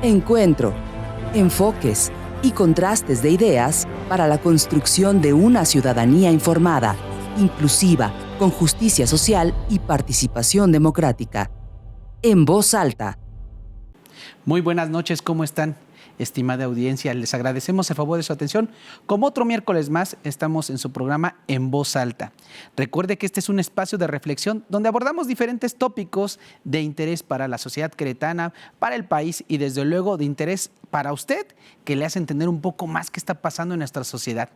Encuentro, enfoques y contrastes de ideas para la construcción de una ciudadanía informada, inclusiva, con justicia social y participación democrática. En voz alta. Muy buenas noches, ¿cómo están? Estimada audiencia, les agradecemos el favor de su atención. Como otro miércoles más, estamos en su programa En Voz Alta. Recuerde que este es un espacio de reflexión donde abordamos diferentes tópicos de interés para la sociedad queretana, para el país y desde luego de interés para usted, que le hace entender un poco más qué está pasando en nuestra sociedad.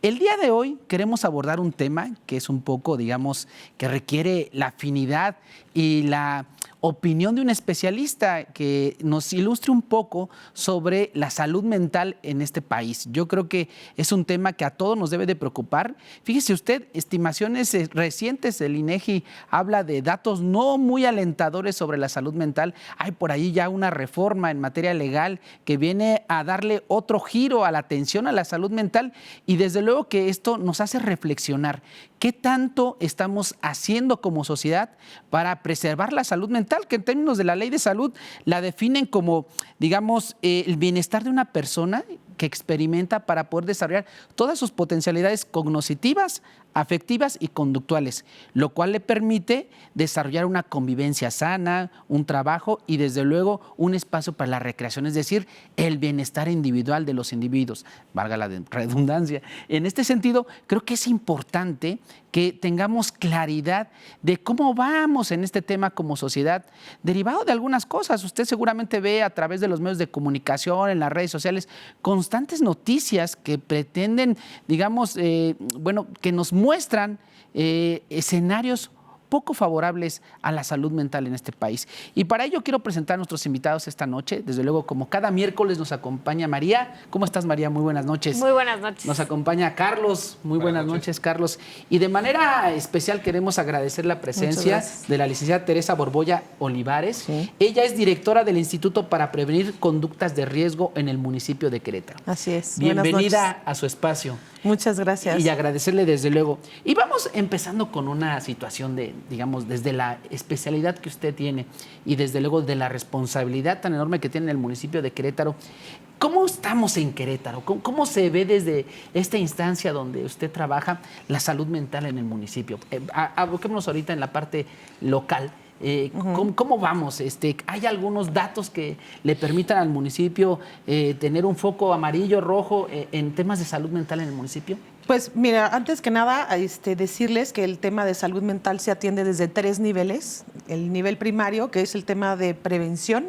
El día de hoy queremos abordar un tema que es un poco, digamos, que requiere la afinidad y la opinión de un especialista que nos ilustre un poco sobre la salud mental en este país. Yo creo que es un tema que a todos nos debe de preocupar. Fíjese usted, estimaciones recientes del INEGI habla de datos no muy alentadores sobre la salud mental. Hay por ahí ya una reforma en materia legal que viene a darle otro giro a la atención a la salud mental y desde luego que esto nos hace reflexionar. ¿Qué tanto estamos haciendo como sociedad para preservar la salud mental? Que en términos de la ley de salud la definen como, digamos, el bienestar de una persona que experimenta para poder desarrollar todas sus potencialidades cognitivas, afectivas y conductuales, lo cual le permite desarrollar una convivencia sana, un trabajo y desde luego un espacio para la recreación, es decir, el bienestar individual de los individuos, valga la redundancia. En este sentido, creo que es importante que tengamos claridad de cómo vamos en este tema como sociedad, derivado de algunas cosas. Usted seguramente ve a través de los medios de comunicación, en las redes sociales, constantes noticias que pretenden, digamos, que nos muestran escenarios poco favorables a la salud mental en este país. Y para ello quiero presentar a nuestros invitados esta noche. Desde luego, como cada miércoles nos acompaña María. ¿Cómo estás, María? Muy buenas noches. Muy buenas noches. Nos acompaña Carlos. Muy buenas noches, Carlos. Y de manera especial queremos agradecer la presencia de la licenciada Teresa Borbolla Olivares. Sí. Ella es directora del Instituto para Prevenir Conductas de Riesgo en el municipio de Querétaro. Así es. Bienvenida a su espacio. Muchas gracias. Y agradecerle desde luego. Y vamos empezando con una situación de, digamos, desde la especialidad que usted tiene y desde luego de la responsabilidad tan enorme que tiene el municipio de Querétaro. ¿Cómo estamos en Querétaro? ¿Cómo se ve desde esta instancia donde usted trabaja la salud mental en el municipio? Aboquémonos ahorita en la parte local. ¿Cómo vamos? ¿Hay algunos datos que le permitan al municipio tener un foco amarillo, rojo en temas de salud mental en el municipio? Pues mira, antes que nada, decirles que el tema de salud mental se atiende desde 3 niveles. El nivel primario, que es el tema de prevención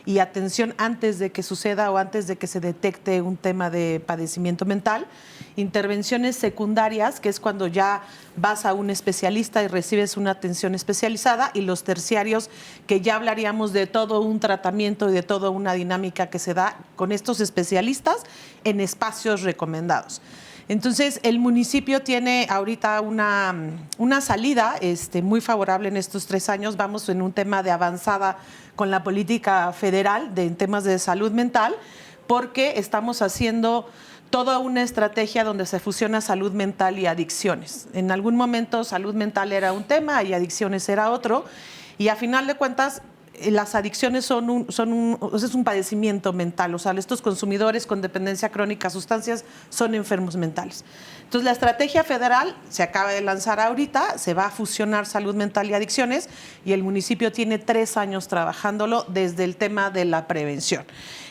y atención antes de que suceda o antes de que se detecte un tema de padecimiento mental. Intervenciones secundarias, que es cuando ya vas a un especialista y recibes una atención especializada, y los terciarios, que ya hablaríamos de todo un tratamiento y de toda una dinámica que se da con estos especialistas en espacios recomendados. Entonces, el municipio tiene ahorita una salida muy favorable en estos 3 años. Vamos en un tema de avanzada con la política federal en temas de salud mental, porque estamos haciendo toda una estrategia donde se fusiona salud mental y adicciones. En algún momento salud mental era un tema y adicciones era otro, y a final de cuentas las adicciones es un padecimiento mental. O sea, estos consumidores con dependencia crónica a sustancias son enfermos mentales. Entonces, la estrategia federal se acaba de lanzar ahorita, se va a fusionar salud mental y adicciones, y el municipio tiene 3 años trabajándolo desde el tema de la prevención.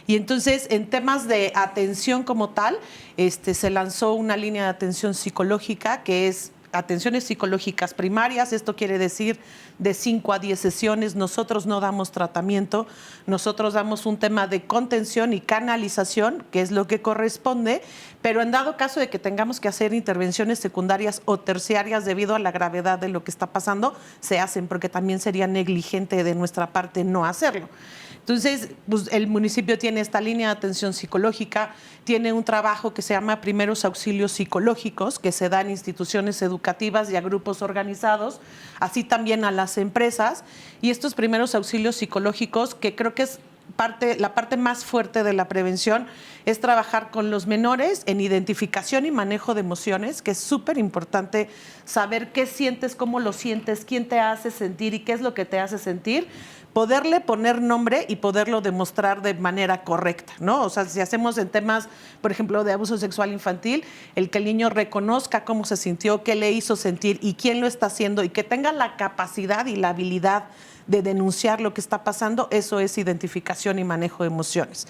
Y entonces, en temas de atención como tal, se lanzó una línea de atención psicológica que es atenciones psicológicas primarias. Esto quiere decir de 5 a 10 sesiones. Nosotros no damos tratamiento, nosotros damos un tema de contención y canalización, que es lo que corresponde, pero en dado caso de que tengamos que hacer intervenciones secundarias o terciarias debido a la gravedad de lo que está pasando, se hacen, porque también sería negligente de nuestra parte no hacerlo. Entonces, pues, el municipio tiene esta línea de atención psicológica, tiene un trabajo que se llama Primeros Auxilios Psicológicos, que se da en instituciones educativas y a grupos organizados, así también a las empresas. Y estos primeros auxilios psicológicos, que creo que es la parte más fuerte de la prevención, es trabajar con los menores en identificación y manejo de emociones, que es súper importante saber qué sientes, cómo lo sientes, quién te hace sentir y qué es lo que te hace sentir, poderle poner nombre y poderlo demostrar de manera correcta, ¿no? O sea, si hacemos en temas, por ejemplo, de abuso sexual infantil, el que el niño reconozca cómo se sintió, qué le hizo sentir y quién lo está haciendo, y que tenga la capacidad y la habilidad de denunciar lo que está pasando, eso es identificación y manejo de emociones.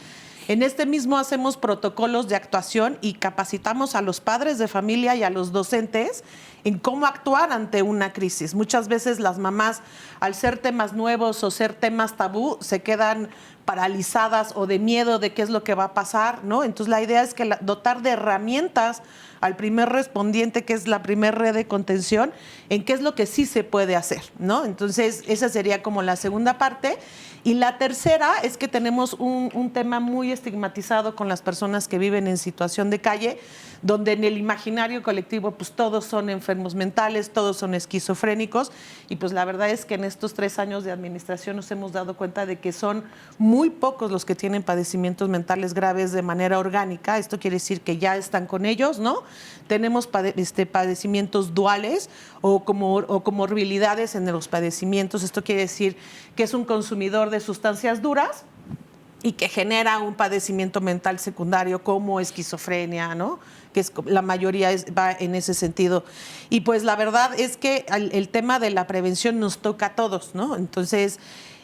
En este mismo hacemos protocolos de actuación y capacitamos a los padres de familia y a los docentes en cómo actuar ante una crisis. Muchas veces las mamás, al ser temas nuevos o ser temas tabú, se quedan paralizadas o de miedo de qué es lo que va a pasar, ¿no? Entonces la idea es que dotar de herramientas al primer respondiente, que es la primer red de contención, en qué es lo que sí se puede hacer, ¿no? Entonces esa sería como la segunda parte. Y la tercera es que tenemos un tema muy estigmatizado con las personas que viven en situación de calle, donde en el imaginario colectivo pues todos son enfermos mentales, todos son esquizofrénicos, y pues la verdad es que en estos 3 años de administración nos hemos dado cuenta de que son muy pocos los que tienen padecimientos mentales graves de manera orgánica. Esto quiere decir que ya están con ellos, ¿no? Tenemos padecimientos duales o comorbilidades en los padecimientos. Esto quiere decir que es un consumidor de sustancias duras y que genera un padecimiento mental secundario como esquizofrenia, ¿no? Que la mayoría va en ese sentido. Y pues la verdad es que el tema de la prevención nos toca a todos, ¿no? Entonces,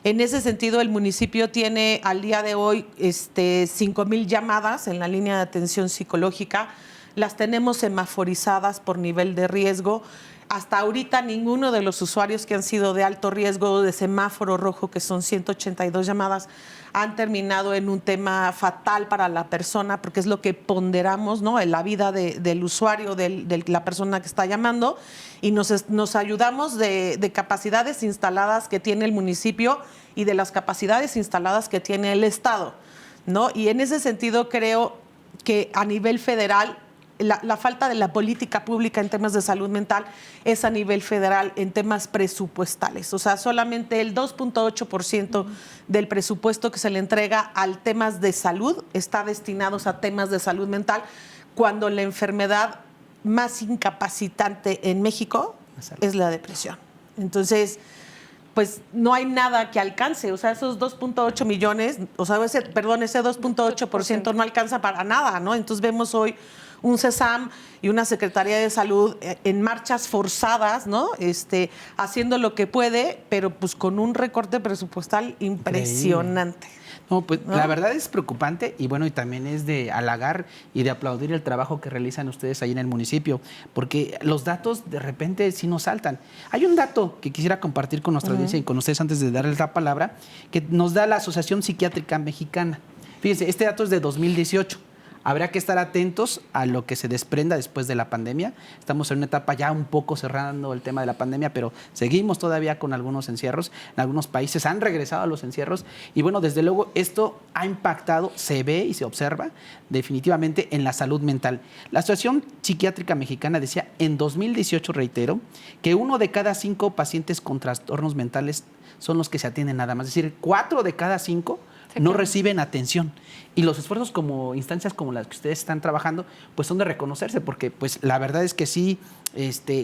en ese sentido, el municipio tiene al día de hoy 5,000 llamadas en la línea de atención psicológica. Las tenemos semaforizadas por nivel de riesgo. Hasta ahorita ninguno de los usuarios que han sido de alto riesgo de semáforo rojo, que son 182 llamadas, han terminado en un tema fatal para la persona, porque es lo que ponderamos, ¿no? En la vida del usuario, de la persona que está llamando, y nos ayudamos de capacidades instaladas que tiene el municipio y de las capacidades instaladas que tiene el Estado, ¿no? Y en ese sentido creo que a nivel federal la falta de la política pública en temas de salud mental es a nivel federal en temas presupuestales. O sea, solamente el 2.8% del presupuesto que se le entrega al temas de salud está destinados a temas de salud mental, cuando la enfermedad más incapacitante en México es la depresión. Entonces, pues no hay nada que alcance. O sea, esos 2.8 millones, o sea, ese 2.8% no alcanza para nada, ¿no? Entonces vemos hoy un CESAM y una Secretaría de Salud en marchas forzadas, ¿no? Haciendo lo que puede, pero pues con un recorte presupuestal impresionante. No, pues ¿no? La verdad es preocupante y bueno, y también es de halagar y de aplaudir el trabajo que realizan ustedes ahí en el municipio, porque los datos de repente sí nos saltan. Hay un dato que quisiera compartir con nuestra audiencia y con ustedes antes de darles la palabra, que nos da la Asociación Psiquiátrica Mexicana. Fíjense, este dato es de 2018. Habrá que estar atentos a lo que se desprenda después de la pandemia. Estamos en una etapa ya un poco cerrando el tema de la pandemia, pero seguimos todavía con algunos encierros. En algunos países han regresado a los encierros. Y bueno, desde luego esto ha impactado, se ve y se observa definitivamente en la salud mental. La Asociación Psiquiátrica Mexicana decía en 2018, reitero, que 1 de cada 5 pacientes con trastornos mentales son los que se atienden nada más. Es decir, 4 de cada 5 no reciben atención. Y los esfuerzos como instancias como las que ustedes están trabajando, pues son de reconocerse, porque pues la verdad es que sí,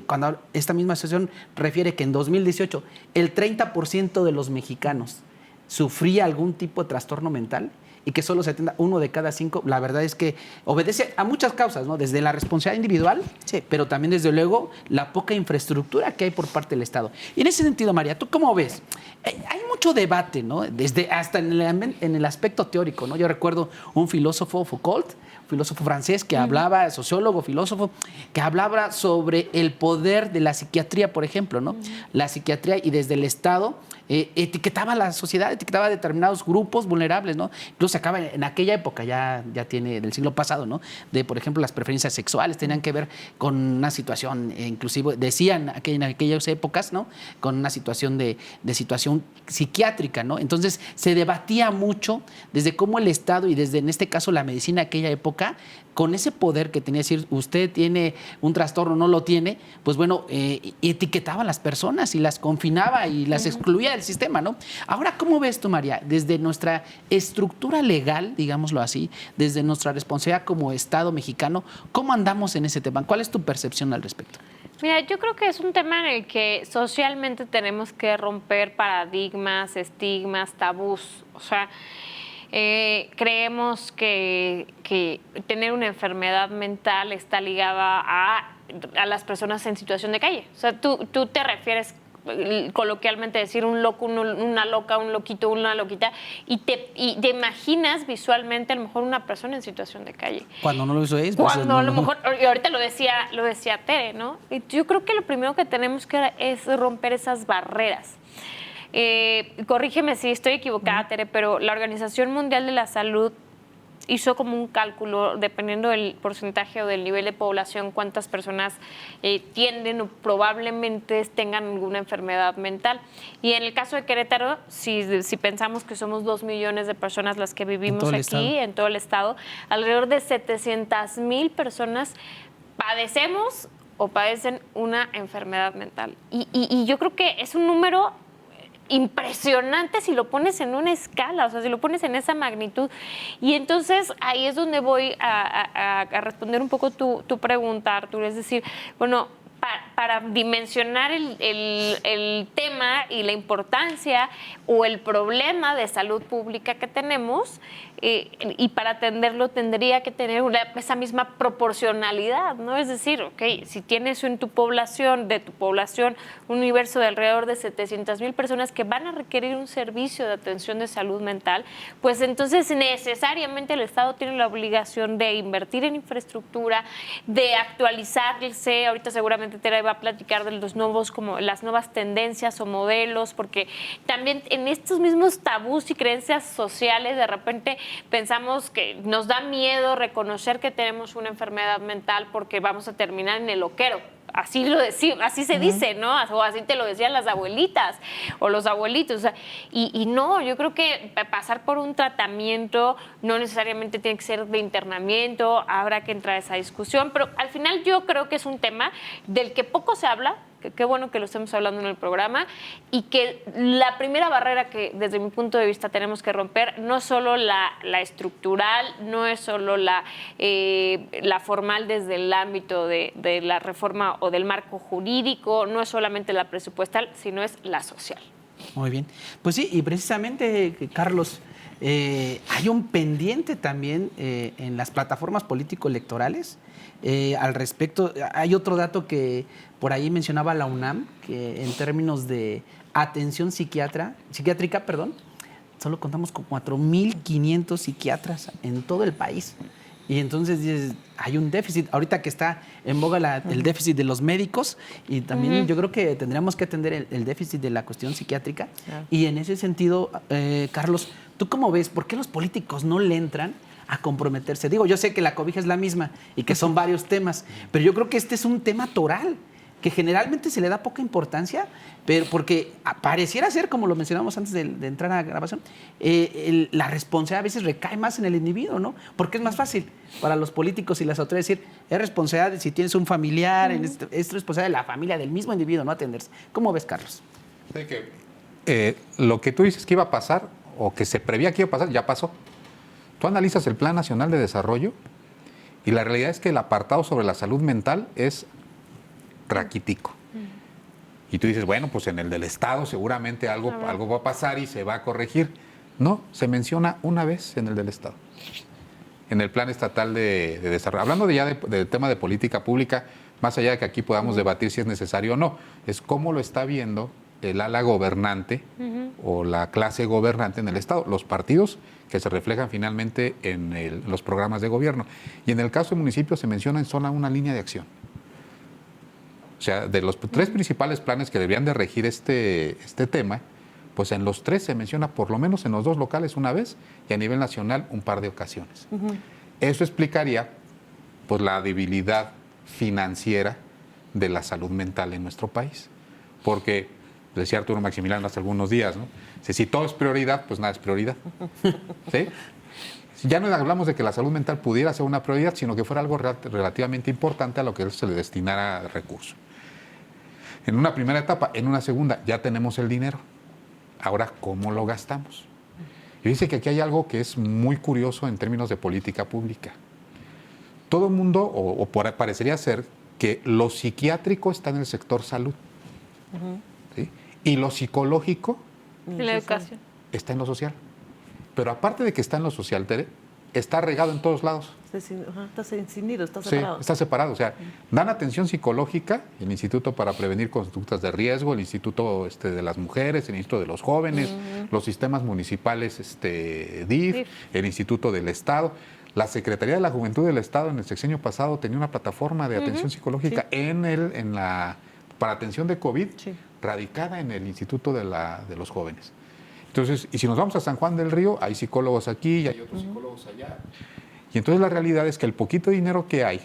cuando esta misma asociación refiere que en 2018 el 30% de los mexicanos sufría algún tipo de trastorno mental y que solo se atienda 1 de cada 5, la verdad es que obedece a muchas causas, ¿no? Desde la responsabilidad individual, sí, pero también desde luego la poca infraestructura que hay por parte del Estado. Y en ese sentido, María, ¿tú cómo ves? Hay mucho debate, ¿no? Hasta en el aspecto teórico, ¿no? Yo recuerdo un filósofo, Foucault, filósofo francés que hablaba, sociólogo, filósofo, que hablaba sobre el poder de la psiquiatría, por ejemplo, ¿no? La psiquiatría, y desde el Estado etiquetaba a la sociedad, etiquetaba a determinados grupos vulnerables, ¿no? Incluso acaba en aquella época, ya tiene del siglo pasado, ¿no? De, por ejemplo, las preferencias sexuales tenían que ver con una situación, inclusive decían en aquellas épocas, ¿no? Con una situación de situación psiquiátrica, ¿no? Entonces se debatía mucho desde cómo el Estado y desde, en este caso, la medicina de aquella época, con ese poder que tenía, decir, usted tiene un trastorno, no lo tiene, pues bueno, etiquetaba a las personas y las confinaba y las excluía del sistema, ¿no? Ahora, ¿cómo ves tú, María? Desde nuestra estructura legal, digámoslo así, desde nuestra responsabilidad como Estado mexicano, ¿cómo andamos en ese tema? ¿Cuál es tu percepción al respecto? Mira, yo creo que es un tema en el que socialmente tenemos que romper paradigmas, estigmas, tabús. O sea, creemos que tener una enfermedad mental está ligada a las personas en situación de calle. O sea, tú te refieres coloquialmente decir un loco, una loca, un loquito, una loquita, y te imaginas visualmente a lo mejor una persona en situación de calle. Cuando no lo hizo es. Cuando a lo mejor, y ahorita lo decía Tere, ¿no? Y yo creo que lo primero que tenemos que es romper esas barreras. Corrígeme si estoy equivocada, Tere, pero la Organización Mundial de la Salud hizo como un cálculo, dependiendo del porcentaje o del nivel de población, cuántas personas tienden o probablemente tengan alguna enfermedad mental. Y en el caso de Querétaro, si pensamos que somos 2 millones de personas las que vivimos aquí, en todo el estado, alrededor de 700,000 personas padecemos o padecen una enfermedad mental. Y yo creo que es un número impresionante si lo pones en una escala, o sea, si lo pones en esa magnitud. Y entonces ahí es donde voy a responder un poco tu pregunta, Arturo. Es decir, bueno, para dimensionar el tema y la importancia o el problema de salud pública que tenemos, y para atenderlo tendría que tener esa misma proporcionalidad, ¿no? Es decir, ok, si tienes de tu población, un universo de alrededor de 700,000 personas que van a requerir un servicio de atención de salud mental, pues entonces necesariamente el Estado tiene la obligación de invertir en infraestructura, de actualizarse. Ahorita seguramente Tere va a platicar de las nuevas tendencias o modelos, porque también en estos mismos tabús y creencias sociales de repente pensamos que nos da miedo reconocer que tenemos una enfermedad mental porque vamos a terminar en el loquero. Así se dice, ¿no? O así te lo decían las abuelitas o los abuelitos. O sea, y no, yo creo que pasar por un tratamiento no necesariamente tiene que ser de internamiento, habrá que entrar a esa discusión, pero al final yo creo que es un tema del que poco se habla. Qué bueno que lo estemos hablando en el programa, y que la primera barrera que desde mi punto de vista tenemos que romper no es solo la estructural, no es solo la formal desde el ámbito de la reforma o del marco jurídico, no es solamente la presupuestal, sino es la social. Muy bien. Pues sí, y precisamente, Carlos, hay un pendiente también en las plataformas político-electorales. Al respecto, hay otro dato que por ahí mencionaba la UNAM, que en términos de atención psiquiátrica, solo contamos con 4,500 psiquiatras en todo el país. Y entonces dices, hay un déficit. Ahorita que está en boga el déficit de los médicos, y también yo creo que tendríamos que atender el déficit de la cuestión psiquiátrica. Y en ese sentido, Carlos, ¿tú cómo ves? ¿Por qué los políticos no le entran a comprometerse? Digo, yo sé que la cobija es la misma y que son varios temas, pero yo creo que este es un tema toral que generalmente se le da poca importancia, pero porque pareciera ser, como lo mencionamos antes de entrar a la grabación, la responsabilidad a veces recae más en el individuo, ¿no? Porque es más fácil para los políticos y las autoridades decir, es responsabilidad si tienes un familiar, es responsabilidad de la familia, del mismo individuo, no atenderse. ¿Cómo ves, Carlos? Sí, que, lo que tú dices que iba a pasar, o que se prevía que iba a pasar, ya pasó. Tú analizas el Plan Nacional de Desarrollo y la realidad es que el apartado sobre la salud mental es raquítico. Y tú dices, bueno, pues en el del Estado seguramente algo va a pasar y se va a corregir. No, se menciona una vez en el del Estado, en el Plan Estatal de Desarrollo. Hablando del tema de política pública, más allá de que aquí podamos debatir si es necesario o no, es cómo lo está viendo el ala gobernante o la clase gobernante en el Estado, los partidos que se reflejan finalmente en los programas de gobierno. Y en el caso del municipio se menciona en zona una línea de acción. O sea, de los 3 principales planes que deberían de regir este tema, pues en los 3 se menciona por lo menos en los 2 locales una vez y a nivel nacional un par de ocasiones. Eso explicaría pues la debilidad financiera de la salud mental en nuestro país. Porque, decía Arturo Maximiliano hace algunos días, ¿no? Si todo es prioridad, pues nada es prioridad. ¿Sí? Ya no hablamos de que la salud mental pudiera ser una prioridad, sino que fuera algo relativamente importante a lo que se le destinara recursos. En una primera etapa, en una segunda, ya tenemos el dinero. Ahora, ¿cómo lo gastamos? Y dice que aquí hay algo que es muy curioso en términos de política pública. Todo el mundo, parecería ser que lo psiquiátrico está en el sector salud, ¿sí? Y lo psicológico En la educación. está en lo social. Pero aparte de que está en lo social, Tere, está regado en todos lados. Está cindido, está Sí, separado. está separado. O sea, dan atención psicológica el Instituto para Prevenir Conductas de Riesgo, el Instituto de las Mujeres, el Instituto de los Jóvenes, los sistemas municipales DIF, el Instituto del Estado. La Secretaría de la Juventud del Estado en el sexenio pasado tenía una plataforma de atención psicológica para atención de COVID, radicada en el Instituto de los Jóvenes. Entonces, y si nos vamos a San Juan del Río, hay psicólogos aquí y hay otros psicólogos allá. Y entonces la realidad es que el poquito dinero que hay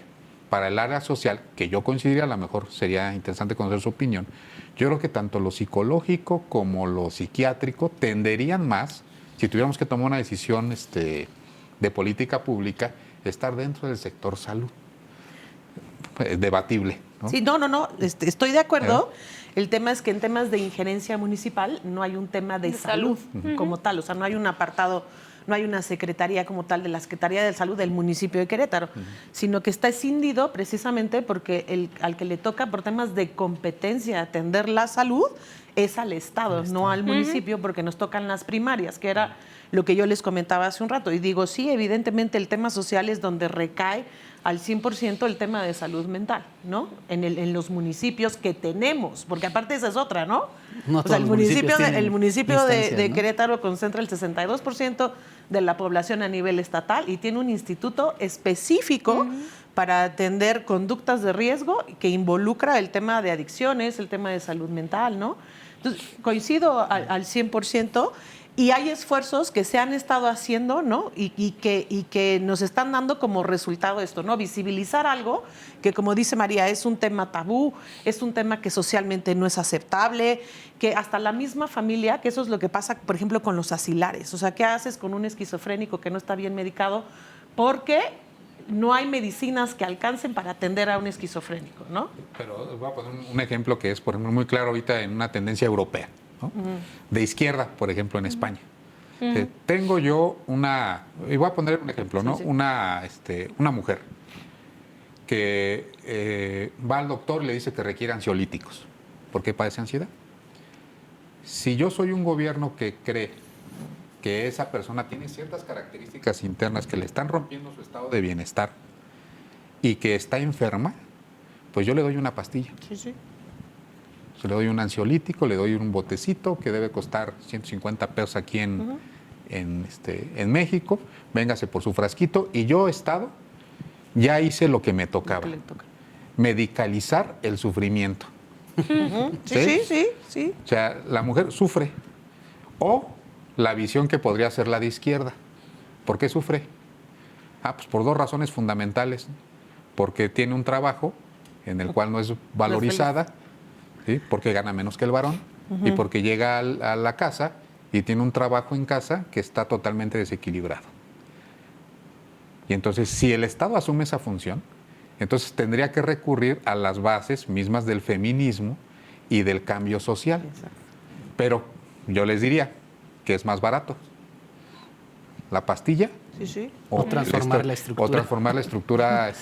para el área social, que yo consideraría, a lo mejor sería interesante conocer su opinión, yo creo que tanto lo psicológico como lo psiquiátrico tenderían más, si tuviéramos que tomar una decisión de política pública, estar dentro del sector salud. Debatible, ¿no? Sí, no, estoy de acuerdo. El tema es que en temas de injerencia municipal no hay un tema de salud como tal, o sea, no hay un apartado, no hay una secretaría como tal de la Secretaría de Salud del municipio de Querétaro, sino que está escindido precisamente porque al que le toca por temas de competencia atender la salud es al Estado, no al municipio, porque nos tocan las primarias, que era lo que yo les comentaba hace un rato. Y digo, sí, evidentemente el tema social es donde recae al 100% el tema de salud mental, ¿no? En los municipios que tenemos, porque aparte esa es otra, ¿no? No o sea, el municipio de instancias, ¿no? Querétaro concentra el 62% de la población a nivel estatal y tiene un instituto específico para atender conductas de riesgo que involucra el tema de adicciones, el tema de salud mental, ¿no? Entonces, coincido al 100%. Y hay esfuerzos que se han estado haciendo, ¿no? Y que nos están dando como resultado esto, ¿no? Visibilizar algo que, como dice María, es un tema tabú, es un tema que socialmente no es aceptable, que hasta la misma familia, que eso es lo que pasa, por ejemplo, con los asilares. O sea, ¿qué haces con un esquizofrénico que no está bien medicado? Porque no hay medicinas que alcancen para atender a un esquizofrénico, ¿no? Pero voy a poner un ejemplo que es, por ejemplo, muy claro ahorita en una tendencia europea, ¿no? De izquierda, por ejemplo, en España. Tengo yo y voy a poner un ejemplo, ¿no? Una mujer que va al doctor y le dice que requiere ansiolíticos. ¿Por qué padece ansiedad? Si yo soy un gobierno que cree que esa persona tiene ciertas características internas que le están rompiendo su estado de bienestar y que está enferma, pues yo le doy una pastilla. Sí. Le doy un ansiolítico, le doy un botecito que debe costar 150 pesos aquí en México. Véngase por su frasquito y yo, Estado, ya hice lo que me tocaba. Lo que le toca. Medicalizar el sufrimiento. Sí. O sea, la mujer sufre. O la visión que podría ser la de izquierda. ¿Por qué sufre? Pues por dos razones fundamentales. Porque tiene un trabajo en el cual no es valorizada. ¿Sí? Porque gana menos que el varón y porque llega a la casa y tiene un trabajo en casa que está totalmente desequilibrado. Y entonces, si el Estado asume esa función, entonces tendría que recurrir a las bases mismas del feminismo y del cambio social. Exacto. Pero yo les diría que es más barato la pastilla. Sí. O transformar la estructura. O transformar la estructura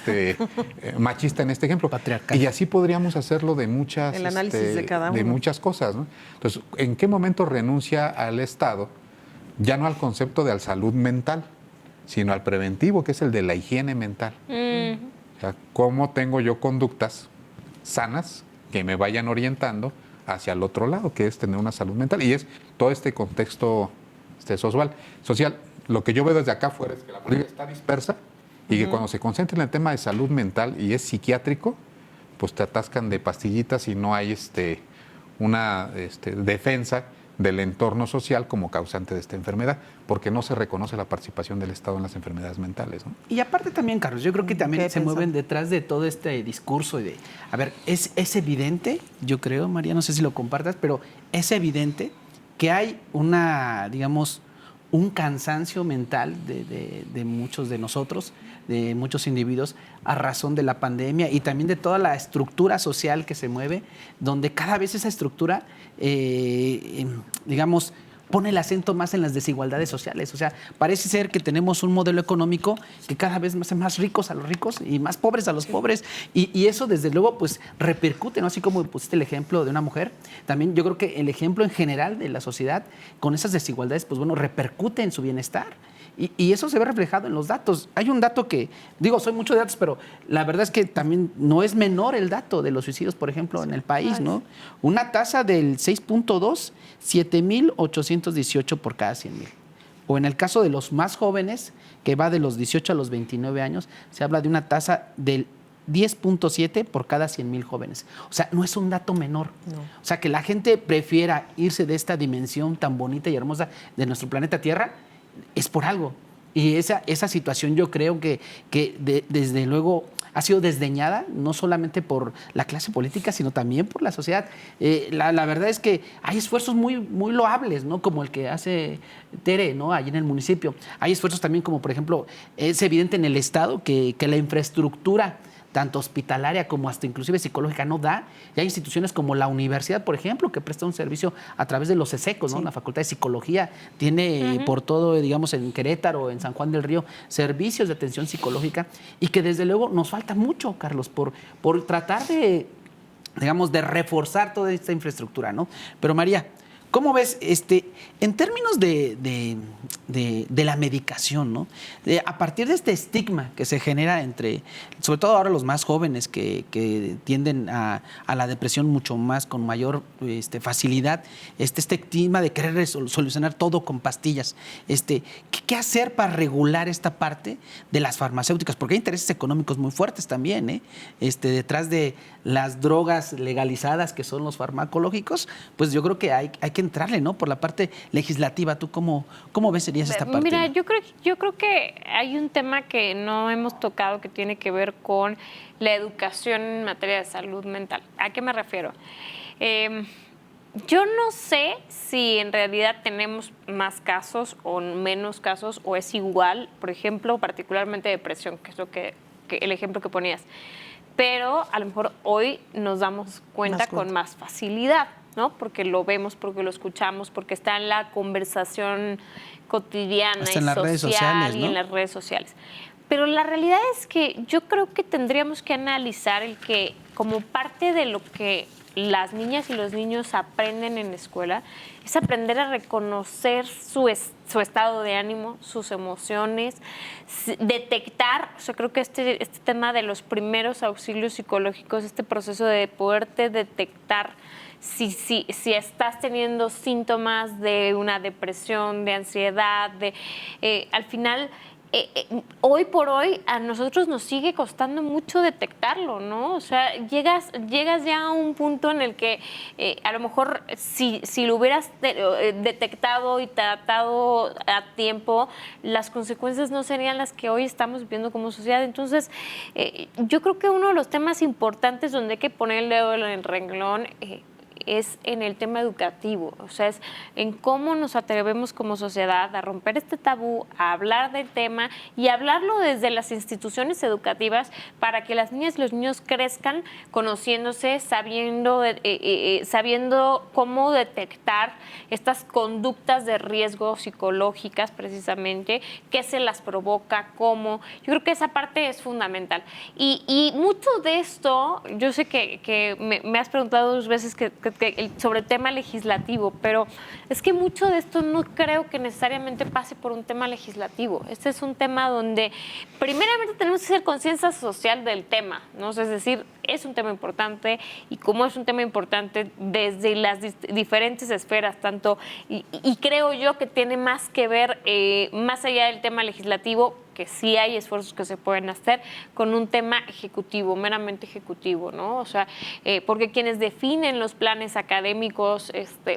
machista en este ejemplo. Patriarcal. Y así podríamos hacerlo de muchas, El análisis de cada uno. de muchas cosas, ¿no? Entonces, ¿en qué momento renuncia al Estado ya no al concepto de salud mental, sino al preventivo, que es el de la higiene mental? O sea, ¿cómo tengo yo conductas sanas que me vayan orientando hacia el otro lado, que es tener una salud mental? Y es todo este contexto social. Lo que yo veo desde acá afuera es que la política está dispersa y que cuando se concentra en el tema de salud mental y es psiquiátrico, pues te atascan de pastillitas y no hay una defensa del entorno social como causante de esta enfermedad, porque no se reconoce la participación del Estado en las enfermedades mentales, ¿no? Y aparte también, Carlos, yo creo que también ¿Qué se mueven detrás de todo este discurso de, a ver, es evidente, yo creo, María, no sé si lo compartas, pero es evidente que hay un cansancio mental de muchos de nosotros, de muchos individuos, a razón de la pandemia y también de toda la estructura social que se mueve, donde cada vez esa estructura, pone el acento más en las desigualdades sociales. O sea, parece ser que tenemos un modelo económico que cada vez hace más ricos a los ricos y más pobres a los pobres. Y eso, desde luego, pues repercute, ¿no? Así como pusiste el ejemplo de una mujer, también yo creo que el ejemplo en general de la sociedad con esas desigualdades, pues bueno, repercute en su bienestar. Y eso se ve reflejado en los datos. Hay un dato que, digo, soy mucho de datos, pero la verdad es que también no es menor el dato de los suicidios, por ejemplo, en el país, ¿no? Una tasa del 6.2, 7,818 por cada 100,000. O en el caso de los más jóvenes, que va de los 18 a los 29 años, se habla de una tasa del 10.7 por cada 100,000 jóvenes. O sea, no es un dato menor. No. O sea, que la gente prefiera irse de esta dimensión tan bonita y hermosa de nuestro planeta Tierra es por algo. Y esa situación yo creo que desde luego ha sido desdeñada, no solamente por la clase política, sino también por la sociedad. La verdad es que hay esfuerzos muy, muy loables, ¿no? Como el que hace Tere, ¿no? Allí en el municipio. Hay esfuerzos también como, por ejemplo, es evidente en el Estado que la infraestructura tanto hospitalaria como hasta inclusive psicológica no da. Y hay instituciones como la universidad, por ejemplo, que presta un servicio a través de los ESECOS, ¿no? Sí. La Facultad de Psicología tiene por todo, digamos, en Querétaro, en San Juan del Río, servicios de atención psicológica y que desde luego nos falta mucho, Carlos, por tratar de, digamos, de reforzar toda esta infraestructura, ¿no? Pero María, ¿cómo ves en términos de la medicación, ¿no? A partir de este estigma que se genera entre, sobre todo ahora los más jóvenes que tienden a la depresión mucho más, con mayor facilidad, este estigma de querer solucionar todo con pastillas, ¿qué hacer para regular esta parte de las farmacéuticas? Porque hay intereses económicos muy fuertes también, detrás de las drogas legalizadas que son los farmacológicos, pues yo creo que hay que entrarle, ¿no? Por la parte legislativa. ¿Tú cómo ves serías esta parte? Mira, yo creo que hay un tema que no hemos tocado que tiene que ver con la educación en materia de salud mental. ¿A qué me refiero? Yo no sé si en realidad tenemos más casos o menos casos o es igual, por ejemplo, particularmente depresión, que es lo que el ejemplo que ponías. Pero a lo mejor hoy nos damos cuenta con más facilidad, ¿no? Porque lo vemos, porque lo escuchamos, porque está en la conversación cotidiana hasta en las redes sociales, ¿no? Y en las redes sociales. Pero la realidad es que yo creo que tendríamos que analizar el que como parte de lo que las niñas y los niños aprenden en la escuela es aprender a reconocer su estado de ánimo, sus emociones, detectar, o sea, creo que este tema de los primeros auxilios psicológicos, este proceso de poderte detectar si estás teniendo síntomas de una depresión, de ansiedad, al final hoy por hoy a nosotros nos sigue costando mucho detectarlo, ¿no? O sea, llegas ya a un punto en el que a lo mejor si lo hubieras detectado y tratado a tiempo, las consecuencias no serían las que hoy estamos viviendo como sociedad. Entonces, yo creo que uno de los temas importantes donde hay que poner el dedo en el renglón es en el tema educativo, o sea, es en cómo nos atrevemos como sociedad a romper este tabú, a hablar del tema y hablarlo desde las instituciones educativas para que las niñas y los niños crezcan conociéndose, sabiendo cómo detectar estas conductas de riesgo psicológicas precisamente, qué se las provoca, cómo. Yo creo que esa parte es fundamental. Y mucho de esto, yo sé que me has preguntado 2 veces sobre el tema legislativo, pero es que mucho de esto no creo que necesariamente pase por un tema legislativo. Este es un tema donde primeramente tenemos que hacer conciencia social del tema, ¿no? Es decir, es un tema importante y como es un tema importante desde las diferentes esferas, tanto y creo yo que tiene más que ver, más allá del tema legislativo, que sí hay esfuerzos que se pueden hacer con un tema ejecutivo, meramente ejecutivo, ¿no? O sea, porque quienes definen los planes académicos,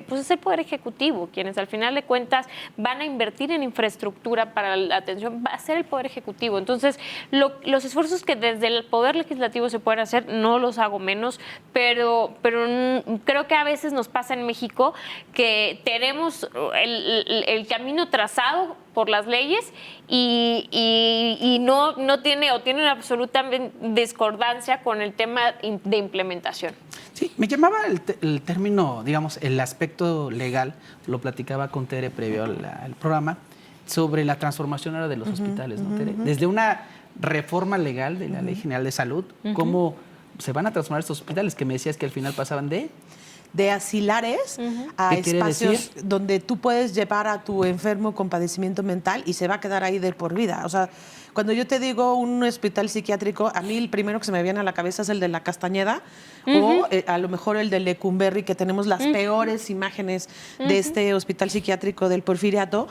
pues es el Poder Ejecutivo, quienes al final de cuentas van a invertir en infraestructura para la atención, va a ser el Poder Ejecutivo. Entonces, los esfuerzos que desde el Poder Legislativo se pueden hacer no los hago menos, pero creo que a veces nos pasa en México que tenemos el camino trazado por las leyes y no tiene o tiene una absoluta discordancia con el tema de implementación. Sí, me llamaba el término, digamos, el aspecto legal, lo platicaba con Tere previo al programa, sobre la transformación ahora de los hospitales, ¿no, Tere? Desde una reforma legal de la Ley General de Salud, ¿cómo se van a transformar estos hospitales? Que me decías que al final pasaban de asilares a espacios donde tú puedes llevar a tu enfermo con padecimiento mental y se va a quedar ahí de por vida. O sea, cuando yo te digo un hospital psiquiátrico, a mí el primero que se me viene a la cabeza es el de la Castañeda o a lo mejor el de Lecumberri, que tenemos las peores imágenes de este hospital psiquiátrico del Porfiriato,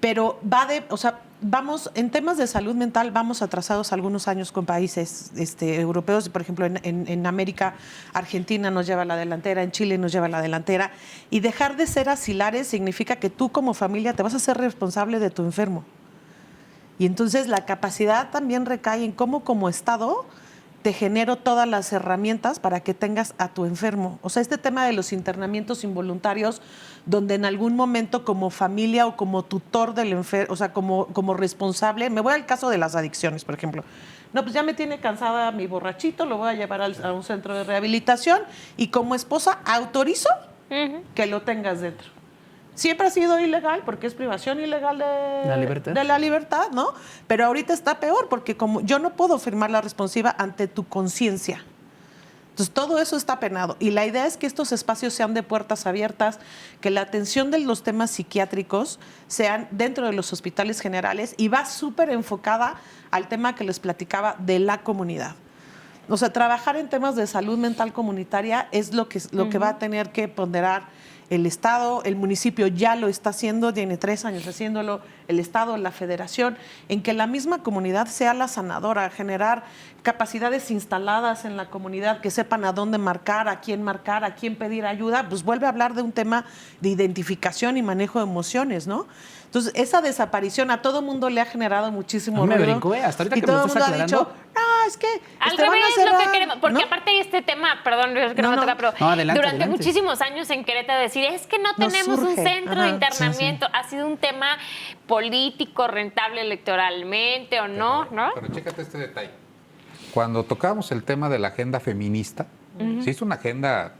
pero vamos, en temas de salud mental, vamos atrasados algunos años con países europeos. Por ejemplo, en América, Argentina nos lleva a la delantera, en Chile nos lleva a la delantera. Y dejar de ser asilares significa que tú como familia te vas a ser responsable de tu enfermo. Y entonces la capacidad también recae en cómo como Estado te genero todas las herramientas para que tengas a tu enfermo. O sea, este tema de los internamientos involuntarios, donde en algún momento como familia o como tutor del enfermo, o sea, como responsable, me voy al caso de las adicciones, por ejemplo. No, pues ya me tiene cansada mi borrachito, lo voy a llevar a un centro de rehabilitación y como esposa autorizo que lo tengas dentro. Siempre ha sido ilegal porque es privación ilegal de la libertad, ¿no? Pero ahorita está peor porque como yo no puedo firmar la responsiva ante tu conciencia. Entonces, todo eso está penado. Y la idea es que estos espacios sean de puertas abiertas, que la atención de los temas psiquiátricos sean dentro de los hospitales generales y va súper enfocada al tema que les platicaba de la comunidad. O sea, trabajar en temas de salud mental comunitaria es lo que va a tener que ponderar el Estado. El municipio ya lo está haciendo, tiene 3 años haciéndolo, el Estado, la Federación, en que la misma comunidad sea la sanadora, generar capacidades instaladas en la comunidad que sepan a dónde marcar, a quién pedir ayuda, pues vuelve a hablar de un tema de identificación y manejo de emociones, ¿no? Entonces, esa desaparición a todo mundo le ha generado muchísimo ruido. Me brincó, hasta ahorita y que todo me el estás mundo aclarando. ha dicho, no, es que Al van revés a es cerrar, lo que queremos, porque ¿no? aparte de este tema, perdón, es que no me toca, pero durante muchísimos años en Querétaro decir, es que no tenemos un centro de internamiento, ha sido un tema político, rentable electoralmente o no, ¿no? Pero chécate este detalle. Cuando tocamos el tema de la agenda feminista, se hizo una agenda,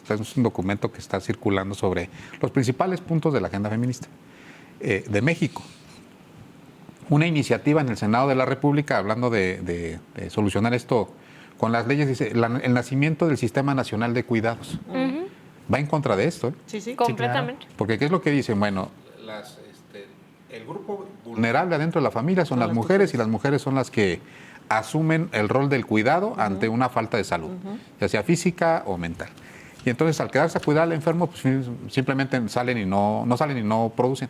es un documento que está circulando sobre los principales puntos de la agenda feminista de México. Una iniciativa en el Senado de la República, hablando de solucionar esto con las leyes, dice el nacimiento del Sistema Nacional de Cuidados. Va en contra de esto. Sí, completamente. Claro. Porque ¿qué es lo que dicen? Bueno, el grupo vulnerable adentro de la familia son las mujeres y las mujeres son las que asumen el rol del cuidado ante una falta de salud, ya sea física o mental. Y entonces al quedarse a cuidar al enfermo, pues simplemente no salen y no producen.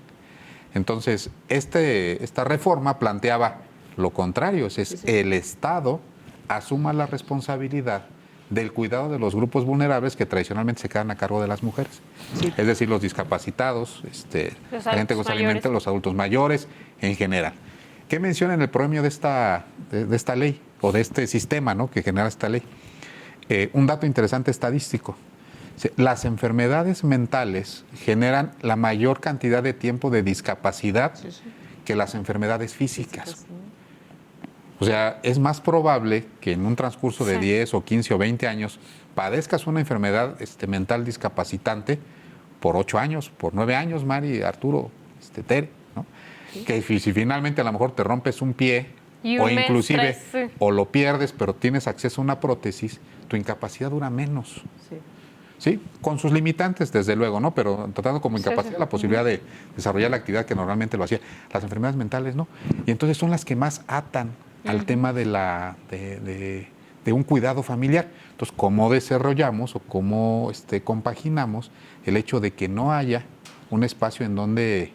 Entonces, esta reforma planteaba lo contrario, es el Estado asuma la responsabilidad del cuidado de los grupos vulnerables que tradicionalmente se quedan a cargo de las mujeres. Sí. Es decir, los discapacitados, la gente con alimentos, los adultos mayores en general. ¿Qué menciona en el proemio de esta ley o de este sistema, ¿no?, que genera esta ley? Un dato interesante estadístico. Las enfermedades mentales generan la mayor cantidad de tiempo de discapacidad que las enfermedades físicas. O sea, es más probable que en un transcurso de 10 o 15 o 20 años padezcas una enfermedad mental discapacitante por 8 años, por 9 años, Mari, Arturo, Tere, ¿no? Que si finalmente a lo mejor te rompes un pie o inclusive o lo pierdes, pero tienes acceso a una prótesis, tu incapacidad dura menos. Sí, con sus limitantes, desde luego, ¿no? Pero tratando como incapacidad la posibilidad de desarrollar la actividad que normalmente lo hacía. Las enfermedades mentales, ¿no? Y entonces son las que más atan al tema de un cuidado familiar. Entonces, ¿cómo desarrollamos o cómo compaginamos el hecho de que no haya un espacio en donde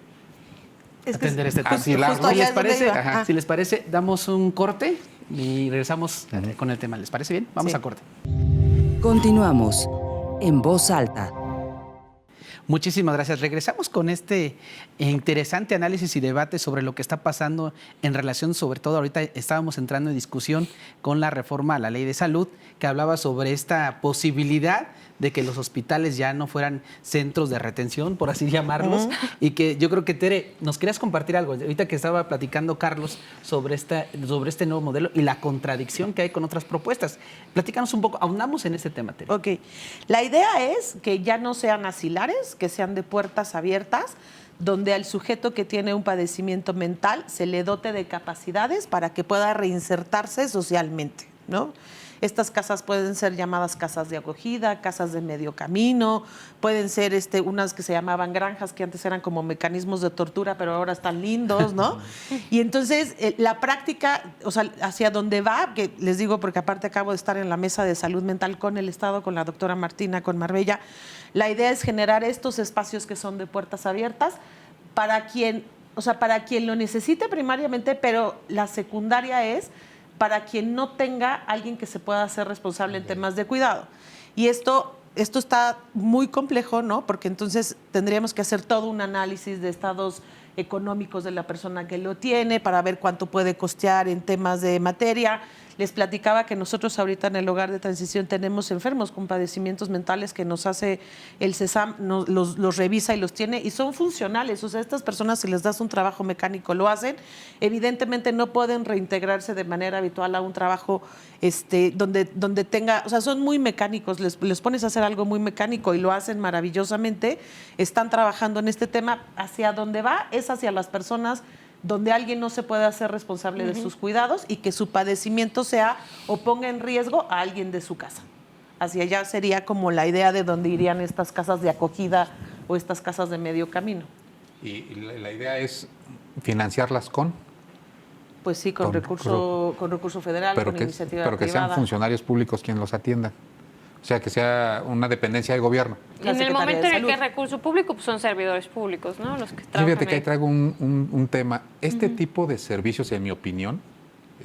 atender este tema? Si les parece, damos un corte y regresamos con el tema. ¿Les parece bien? Vamos a corte. Continuamos en Voz Alta. Muchísimas gracias. Regresamos con este interesante análisis y debate sobre lo que está pasando en relación, sobre todo ahorita estábamos entrando en discusión con la reforma a la Ley de Salud, que hablaba sobre esta posibilidad de que los hospitales ya no fueran centros de retención, por así llamarlos, y que yo creo que, Tere, nos querías compartir algo. Ahorita que estaba platicando Carlos sobre este nuevo modelo y la contradicción que hay con otras propuestas. Platícanos un poco, aunamos en este tema, Tere. Ok, la idea es que ya no sean asilares, que sean de puertas abiertas, donde al sujeto que tiene un padecimiento mental se le dote de capacidades para que pueda reinsertarse socialmente, ¿no? Estas casas pueden ser llamadas casas de acogida, casas de medio camino, pueden ser unas que se llamaban granjas, que antes eran como mecanismos de tortura, pero ahora están lindos, ¿no? Y entonces la práctica, o sea, hacia dónde va, que les digo porque aparte acabo de estar en la mesa de salud mental con el Estado, con la doctora Martina, con Marbella, la idea es generar estos espacios que son de puertas abiertas para quien lo necesite primariamente, pero la secundaria es para quien no tenga alguien que se pueda hacer responsable en temas de cuidado. Y esto está muy complejo, ¿no? Porque entonces tendríamos que hacer todo un análisis de estados económicos de la persona que lo tiene para ver cuánto puede costear en temas de materia. Les platicaba que nosotros ahorita en el hogar de transición tenemos enfermos con padecimientos mentales que nos hace el CESAM, los revisa y los tiene y son funcionales. O sea, a estas personas si les das un trabajo mecánico lo hacen. Evidentemente no pueden reintegrarse de manera habitual a un trabajo donde tenga, o sea, son muy mecánicos, les pones a hacer algo muy mecánico y lo hacen maravillosamente. Están trabajando en este tema. Hacia dónde va es hacia las personas donde alguien no se puede hacer responsable de sus cuidados y que su padecimiento sea o ponga en riesgo a alguien de su casa. Hacia allá sería como la idea de dónde irían estas casas de acogida o estas casas de medio camino. Y la idea es financiarlas con... Pues sí, con recurso federal, con iniciativa privada. Pero que sean funcionarios públicos quienes los atiendan. O sea, que sea una dependencia de gobierno. En el momento en el que es recurso público, pues son servidores públicos, ¿no? Los que trabajan. Fíjate que ahí traigo un tema. Este tipo de servicios, en mi opinión,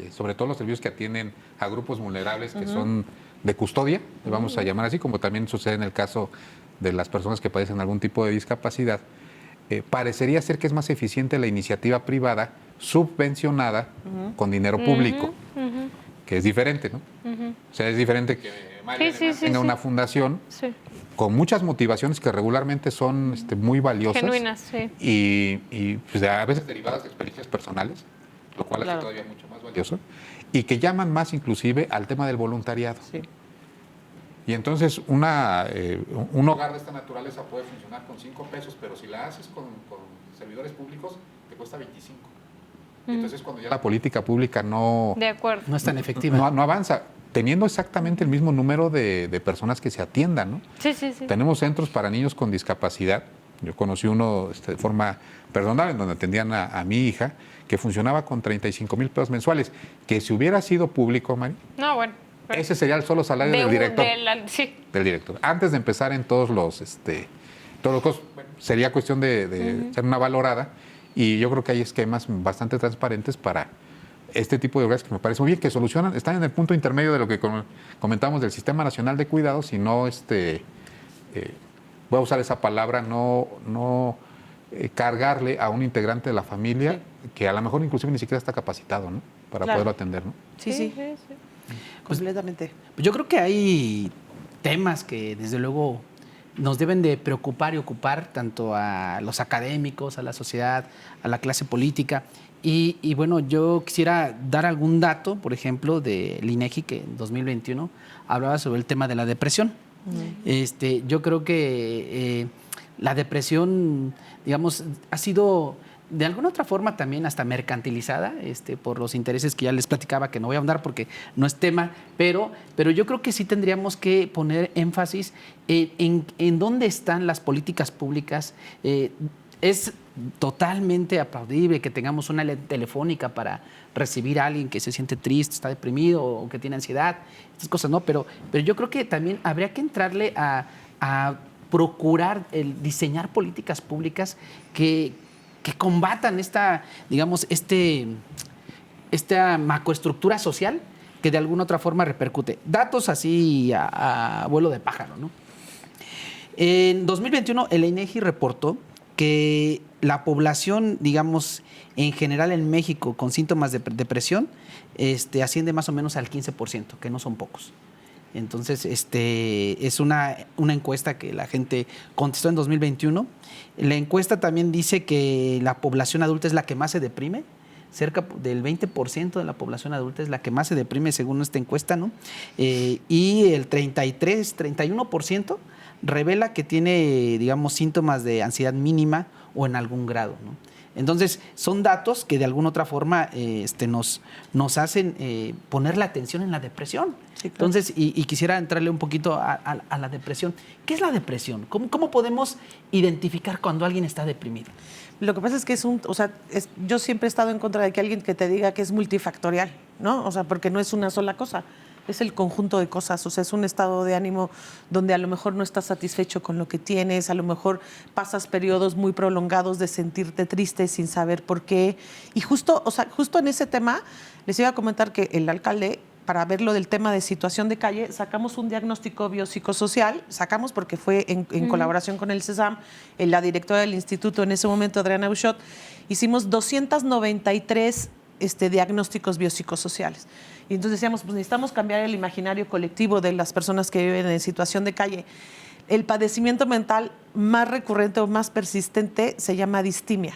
sobre todo los servicios que atienden a grupos vulnerables que son de custodia, le vamos a llamar así, como también sucede en el caso de las personas que padecen algún tipo de discapacidad, parecería ser que es más eficiente la iniciativa privada subvencionada con dinero público, que es diferente, ¿no? O sea, es diferente que tenga una fundación con muchas motivaciones que regularmente son muy valiosas. Genuinas, sí. Y pues, a veces derivadas de experiencias personales, lo cual hace todavía mucho más valioso, y que llaman más inclusive al tema del voluntariado. Sí. Y entonces un hogar de esta naturaleza puede funcionar con 5 pesos, pero si la haces con servidores públicos, te cuesta 25. Y entonces cuando ya la política pública no es tan efectiva, no avanza, teniendo exactamente el mismo número de personas que se atiendan, ¿no? Sí. Tenemos centros para niños con discapacidad. Yo conocí uno de forma personal en donde atendían a mi hija, que funcionaba con 35,000 pesos mensuales, que si hubiera sido público, Mari, ese sería el solo salario del director. Del director. Antes de empezar en todos los costos, sería cuestión de hacer una valorada, y yo creo que hay esquemas bastante transparentes para este tipo de obras que me parece muy bien, que solucionan, están en el punto intermedio de lo que comentamos del Sistema Nacional de Cuidados, y no, voy a usar esa palabra, no cargarle a un integrante de la familia que a lo mejor inclusive ni siquiera está capacitado, ¿no? Para poderlo atender, ¿no? Sí. Completamente. Pues yo creo que hay temas que desde luego nos deben de preocupar y ocupar tanto a los académicos, a la sociedad, a la clase política. Y bueno, yo quisiera dar algún dato, por ejemplo, del INEGI, que en 2021 hablaba sobre el tema de la depresión. Yo creo que la depresión, digamos, ha sido de alguna otra forma también hasta mercantilizada por los intereses que ya les platicaba, que no voy a ahondar porque no es tema, pero yo creo que sí tendríamos que poner énfasis en dónde están las políticas públicas. Es totalmente aplaudible que tengamos una telefónica para recibir a alguien que se siente triste, está deprimido o que tiene ansiedad, estas cosas, ¿no? Pero yo creo que también habría que entrarle a procurar diseñar políticas públicas que combatan esta macroestructura social que de alguna otra forma repercute. Datos así a vuelo de pájaro, ¿no? En 2021, el INEGI reportó que la población, digamos, en general en México con síntomas de depresión, asciende más o menos al 15%, que no son pocos. Entonces, es una encuesta que la gente contestó en 2021. La encuesta también dice que la población adulta es la que más se deprime. Cerca del 20% de la población adulta es la que más se deprime según esta encuesta, ¿no? Y el 31% revela que tiene, digamos, síntomas de ansiedad mínima o en algún grado, ¿no? Entonces, son datos que de alguna otra forma nos hacen poner la atención en la depresión. Sí, claro. Entonces, y quisiera entrarle un poquito a la depresión. ¿Qué es la depresión? ¿Cómo podemos identificar cuando alguien está deprimido? Lo que pasa es que yo siempre he estado en contra de que alguien que te diga que es multifactorial, ¿no? O sea, porque no es una sola cosa. Es el conjunto de cosas, o sea, es un estado de ánimo donde a lo mejor no estás satisfecho con lo que tienes, a lo mejor pasas periodos muy prolongados de sentirte triste sin saber por qué. Y justo en ese tema, les iba a comentar que el alcalde, para ver lo del tema de situación de calle, sacamos un diagnóstico biopsicosocial, porque fue en colaboración con el CESAM, la directora del instituto en ese momento, Adriana Buchot, hicimos 293 diagnósticos biopsicosociales. Y entonces decíamos, pues necesitamos cambiar el imaginario colectivo de las personas que viven en situación de calle. El padecimiento mental más recurrente o más persistente se llama distimia.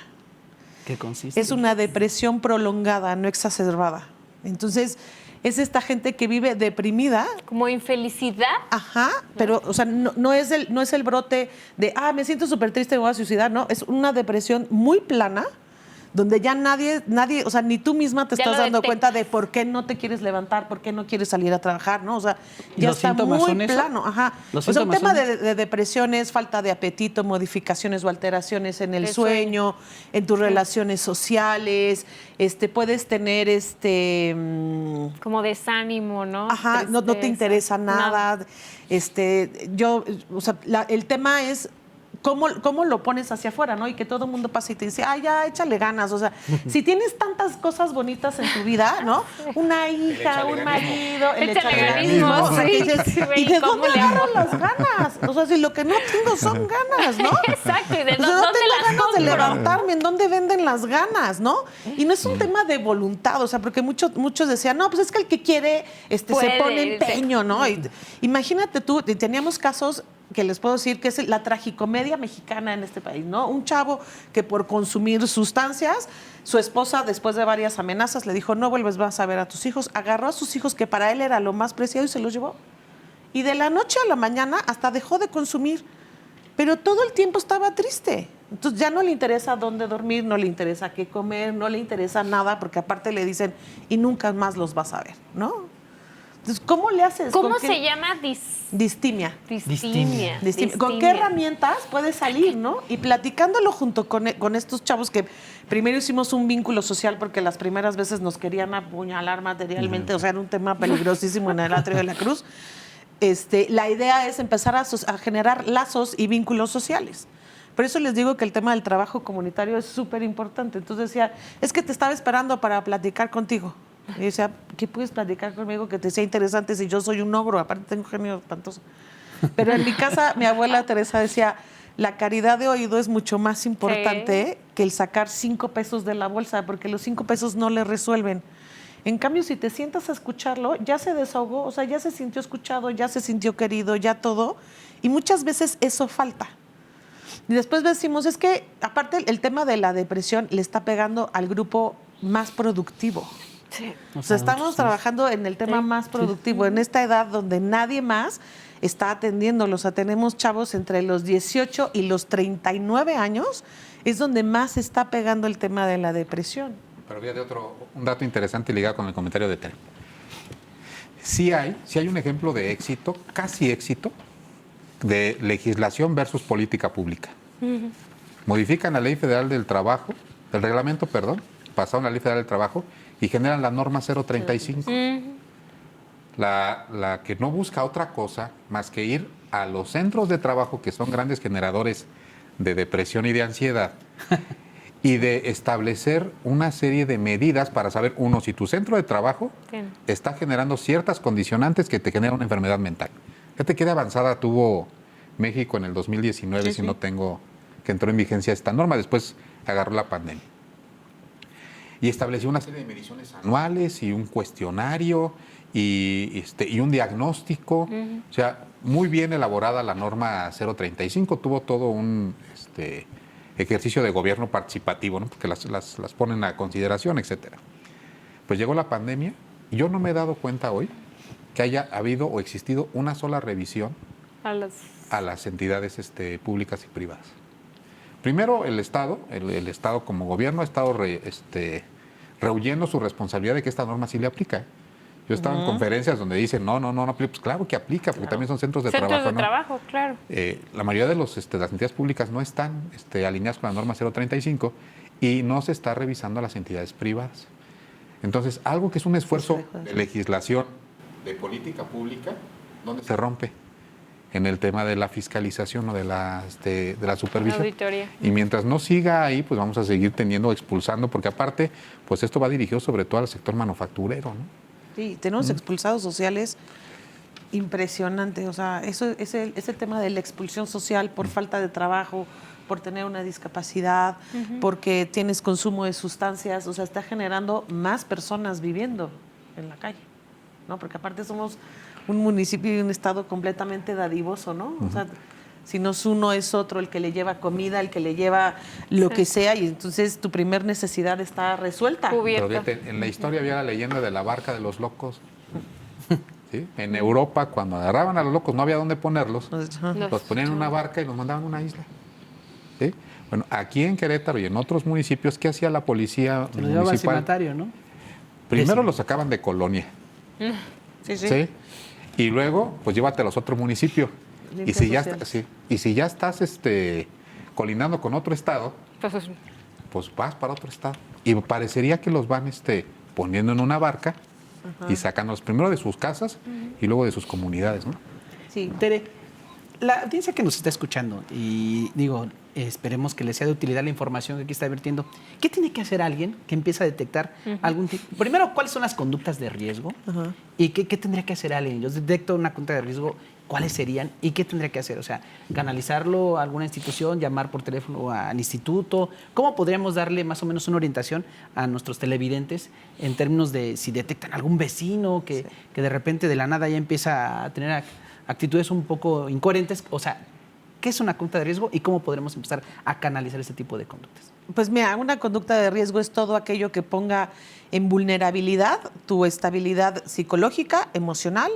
¿Qué consiste? Es una depresión prolongada, no exacerbada. Entonces, es esta gente que vive deprimida. Como infelicidad. Ajá, pero o sea, no es el brote de, me siento súper triste, me voy a suicidar, no. Es una depresión muy plana, donde ya nadie, o sea, ni tú misma te estás dando cuenta de por qué no te quieres levantar, por qué no quieres salir a trabajar, ¿no? O sea, ya está muy plano. Ajá. O sea, un tema de depresión es falta de apetito, modificaciones o alteraciones en el sueño, en tus relaciones sociales, puedes tener como desánimo, ¿no? Ajá, no te interesa nada. O sea, el tema es ¿Cómo lo pones hacia afuera, ¿no? Y que todo el mundo pase y te dice, ya, échale ganas. O sea, si tienes tantas cosas bonitas en tu vida, ¿no? Una hija, un marido, el echaleganismo. O sea, que dices, ¿y de dónde agarran las ganas? O sea, si lo que no tengo son ganas, ¿no? Exacto, ¿y de dónde no tengo las ganas compro? de levantarme? ¿En dónde venden las ganas, no? Y no es un tema de voluntad, o sea, porque muchos decían, no, pues es que el que quiere se pone empeño, ¿no? Imagínate tú, teníamos casos que les puedo decir que es la tragicomedia mexicana en este país, ¿no? Un chavo que por consumir sustancias, su esposa, después de varias amenazas, le dijo, no vuelves más a ver a tus hijos. Agarró a sus hijos, que para él era lo más preciado, y se los llevó. Y de la noche a la mañana hasta dejó de consumir. Pero todo el tiempo estaba triste. Entonces ya no le interesa dónde dormir, no le interesa qué comer, no le interesa nada, porque aparte le dicen, y nunca más los vas a ver, ¿no? Entonces, ¿cómo le haces? ¿Cómo se llama? Distimia. Distimia. ¿Con qué herramientas puedes salir, no? Y platicándolo junto con estos chavos que primero hicimos un vínculo social porque las primeras veces nos querían apuñalar materialmente, o sea, era un tema peligrosísimo en el Atrio de la Cruz. La idea es empezar a generar lazos y vínculos sociales. Por eso les digo que el tema del trabajo comunitario es súper importante. Entonces decía, es que te estaba esperando para platicar contigo. Y decía, ¿qué puedes platicar conmigo que te sea interesante si yo soy un ogro? Aparte tengo genio espantoso. Pero en mi casa, mi abuela Teresa decía, la caridad de oído es mucho más importante que el sacar 5 pesos de la bolsa, porque los 5 pesos no le resuelven. En cambio, si te sientas a escucharlo, ya se desahogó, o sea, ya se sintió escuchado, ya se sintió querido, ya todo. Y muchas veces eso falta. Y después decimos, es que aparte el tema de la depresión le está pegando al grupo más productivo. Sí. O sea, estamos trabajando en el tema más productivo, en esta edad donde nadie más está atendiéndolo. O sea, tenemos chavos entre los 18 y los 39 años, es donde más está pegando el tema de la depresión. Pero fíjate un dato interesante ligado con el comentario de Tere. Sí hay un ejemplo de éxito, casi éxito, de legislación versus política pública. Modifican la Ley Federal del Trabajo, el reglamento, pasaron la Ley Federal del Trabajo y generan la norma 035. La que no busca otra cosa más que ir a los centros de trabajo, que son grandes generadores de depresión y de ansiedad, y de establecer una serie de medidas para saber, uno, si tu centro de trabajo está generando ciertas condicionantes que te generan una enfermedad mental. Fíjate qué de avanzada tuvo México en el 2019, Sí, si sí. no tengo, que entró en vigencia esta norma, después agarró la pandemia. Y estableció una serie de mediciones anuales y un cuestionario y un diagnóstico. O sea, muy bien elaborada la norma 035, tuvo todo un ejercicio de gobierno participativo, ¿no? Porque las ponen a consideración, etcétera. Pues llegó la pandemia y yo no me he dado cuenta hoy que haya habido o existido una sola revisión A las- a las entidades públicas y privadas. Primero, el Estado, el Estado como gobierno ha estado rehuyendo su responsabilidad de que esta norma sí le aplica. Yo estaba en conferencias donde dicen, no aplica. Pues claro que aplica, porque también son centros de Centros trabajo. de ¿no? trabajo, claro. La mayoría de las entidades públicas no están alineadas con la norma 035 y no se está revisando a las entidades privadas. Entonces, algo que es un esfuerzo de legislación, de política pública, ¿dónde se rompe? En el tema de la fiscalización o de la supervisión. Auditoría. Y mientras no siga ahí, pues vamos a seguir expulsando, porque aparte, pues esto va dirigido sobre todo al sector manufacturero, ¿no? Sí, tenemos expulsados sociales impresionantes. O sea, ese tema de la expulsión social por falta de trabajo, por tener una discapacidad, porque tienes consumo de sustancias, o sea, está generando más personas viviendo en la calle, ¿no? Porque aparte somos un municipio y un estado completamente dadivoso, ¿no? O sea, si no es uno, es otro el que le lleva comida, el que le lleva lo que sea, y entonces tu primer necesidad está resuelta. Cubierta. Pero fíjate, en la historia había la leyenda de la barca de los locos. ¿Sí? En Europa, cuando agarraban a los locos, no había dónde ponerlos. Ajá. Los ponían en una barca y los mandaban a una isla. ¿Sí? Bueno, aquí en Querétaro y en otros municipios, ¿qué hacía la policía Se lo llevaba al municipal? cimatario, ¿no? Primero los sacaban de colonia. Sí, sí. ¿Sí? Y luego, pues llévate a los otros municipios. Y Limpias si, ya sociales. y si ya estás colindando con otro estado, Entonces, pues vas para otro estado. Y parecería que los van poniendo en una barca y sacándolos primero de sus casas y luego de sus comunidades, ¿no? Sí. Tere, la audiencia que nos está escuchando, y digo, esperemos que les sea de utilidad la información que aquí está vertiendo, ¿qué tiene que hacer alguien que empieza a detectar algún tipo? Primero, ¿cuáles son las conductas de riesgo? ¿Y qué tendría que hacer alguien? Yo detecto una conducta de riesgo, ¿cuáles serían? ¿Y qué tendría que hacer? O sea, canalizarlo a alguna institución, llamar por teléfono al instituto. ¿Cómo podríamos darle más o menos una orientación a nuestros televidentes en términos de si detectan algún vecino que de repente de la nada ya empieza a tener actitudes un poco incoherentes? O sea, ¿qué es una conducta de riesgo y cómo podremos empezar a canalizar ese tipo de conductas? Pues mira, una conducta de riesgo es todo aquello que ponga en vulnerabilidad tu estabilidad psicológica, emocional,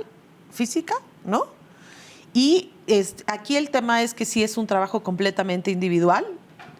física, ¿no? Y aquí el tema es que sí es un trabajo completamente individual.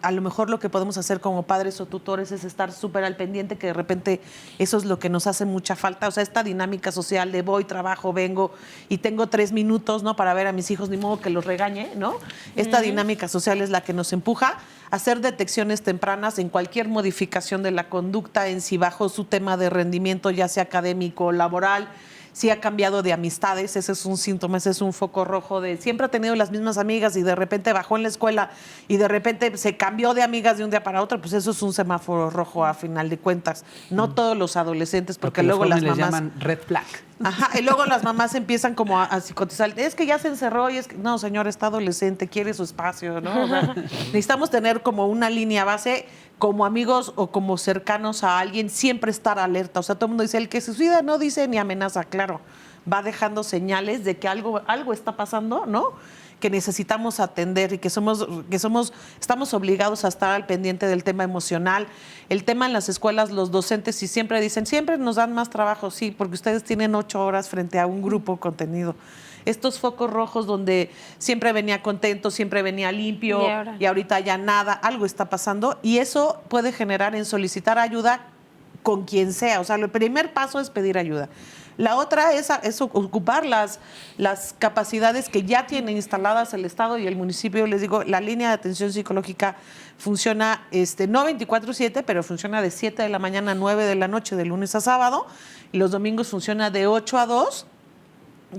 A lo mejor lo que podemos hacer como padres o tutores es estar súper al pendiente, que de repente eso es lo que nos hace mucha falta. O sea, esta dinámica social de voy, trabajo, vengo y tengo 3 minutos, ¿no? Para ver a mis hijos, ni modo que los regañe, ¿no? Esta dinámica social es la que nos empuja a hacer detecciones tempranas en cualquier modificación de la conducta, en si bajo su tema de rendimiento, ya sea académico o laboral, si ha cambiado de amistades, ese es un síntoma, ese es un foco rojo de siempre ha tenido las mismas amigas y de repente bajó en la escuela y de repente se cambió de amigas de un día para otro, pues eso es un semáforo rojo a final de cuentas. No todos los adolescentes, porque luego las les mamás... llaman red flag. Ajá, y luego las mamás empiezan como a psicotizar. Es que ya se encerró y es que... No, señor, está adolescente, quiere su espacio, ¿no? O sea, necesitamos tener como una línea base, como amigos o como cercanos a alguien, siempre estar alerta. O sea, todo el mundo dice, el que se suicida no dice ni amenaza, claro. Va dejando señales de que algo está pasando, ¿no? Que necesitamos atender y que estamos obligados a estar al pendiente del tema emocional. El tema en las escuelas, los docentes sí siempre dicen, siempre nos dan más trabajo, sí, porque ustedes tienen 8 horas frente a un grupo contenido. Estos focos rojos donde siempre venía contento, siempre venía limpio y ahorita ya nada, algo está pasando y eso puede generar en solicitar ayuda con quien sea. O sea, el primer paso es pedir ayuda. La otra es ocupar las capacidades que ya tiene instaladas el Estado y el municipio. Les digo, la línea de atención psicológica funciona no 24/7, pero funciona de 7 de la mañana a 9 de la noche, de lunes a sábado. Y los domingos funciona de 8 a 2.